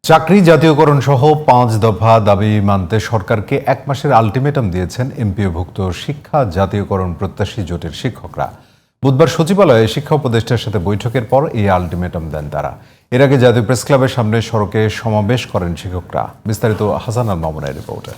চাকরি জাতীয়করণ সহ ৫ দফা দাবি মানতে সরকারকে ১ মাসের আলটিমেটাম দিয়েছেন এমপিওভুক্ত শিক্ষা জাতীয়করণ প্রত্যাশী জোটের শিক্ষকরা। বুধবার সচিবালয়ে শিক্ষা উপদেষ্টার সাথে বৈঠকের পর এই আলটিমেটাম দেন তারা। এর আগে জাতীয় প্রেস ক্লাবের সামনে সড়কে সমাবেশ করেন শিক্ষকরা। বিস্তারিত হাসান আল মামুনের রিপোর্টে।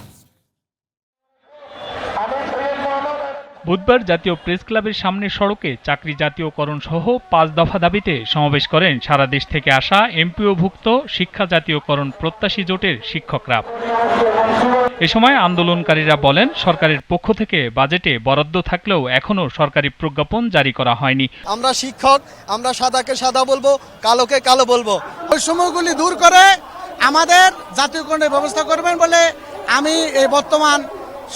বুধবার জাতীয় প্রেস ক্লাবের সামনে সড়কে চাকরি জাতীয়করণ সহ ৫ দফা দাবিতে সমাবেশ করেন সারা দেশ থেকে আসা এমপিওভুক্ত শিক্ষা জাতীয়করণ প্রত্যাশী জোটের শিক্ষকরা। এ সময় আন্দোলনকারীরা বলেন, সরকারের পক্ষ থেকে বাজেটে বরাদ্দ থাকলেও এখনো সরকারি প্রজ্ঞাপন জারি করা হয়নি। আমরা শিক্ষক, আমরা সাদাকে সাদা বলবো, কালোকে কালো বলবো। ওই সময়গুলি দূর করে আমাদের জাতীয়করণের ব্যবস্থা করবেন বলে আমি এই বর্তমান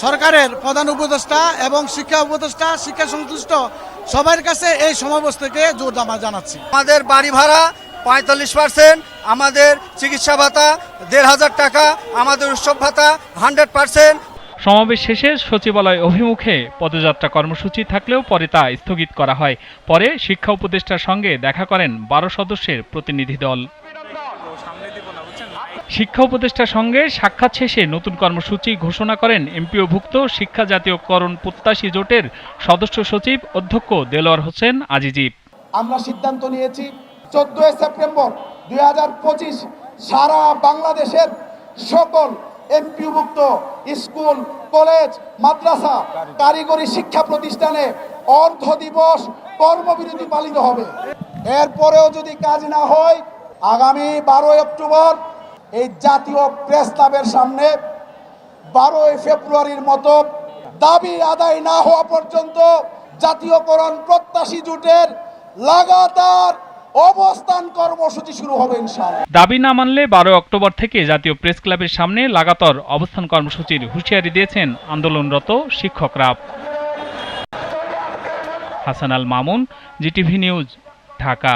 সরকারের প্রধান উপদেষ্টা এবং শিক্ষা উপদেষ্টা, শিক্ষা সংশ্লিষ্ট সবার কাছে এই সমাবেশ থেকে জোর দামা জানাচ্ছি। আমাদের বাড়ি ভাড়া ৪৫%, আমাদের চিকিৎসা ভাতা ১৫০০ টাকা, আমাদের উৎসব ভাতা 100%। সমাবেশ শেষে সচিবালয় অভিমুখে পদযাত্রা কর্মসূচি থাকলেও পরে তা স্থগিত করা হয়। পরে শিক্ষা উপদেষ্টার সঙ্গে দেখা করেন ১২ সদস্যের প্রতিনিধি দল। শিক্ষা উপদেষ্টার সঙ্গে সাক্ষাৎ শেষে নতুন কর্মসূচি ঘোষণা করেন এমপিওভুক্ত শিক্ষা জাতীয়করণ প্রত্যাশী জোটের সদস্য সচিব অধ্যক্ষ দেলোয়ার হোসেন আজিজি। আমরা সিদ্ধান্ত নিয়েছি ১৪ সেপ্টেম্বর ২০২৫ সারা বাংলাদেশের সকল এমপিওভুক্ত স্কুল, কলেজ, মাদ্রাসা, কারিগরি শিক্ষা প্রতিষ্ঠানে অর্ধ দিবস কর্মবিরতি পালিত হবে। এরপরেও যদি কাজ না হয় আগামী ১২ অক্টোবর এই জাতীয় প্রেস ক্লাবের সামনে ১২ ফেব্রুয়ারির মতো দাবি আদায় না হওয়া পর্যন্ত জাতীয়করণ প্রত্যাশী জোটের লাগাতার অবস্থান কর্মসূচি শুরু হবে ইনশাআল্লাহ। দাবি না মানলে ১২ অক্টোবর থেকে জাতীয় প্রেস ক্লাবের সামনে লাগাতার অবস্থান কর্মসূচির হুঁশিয়ারি দিয়েছেন আন্দোলনরত শিক্ষকরা। Hasan Al Mamun, GTV news, Dhaka.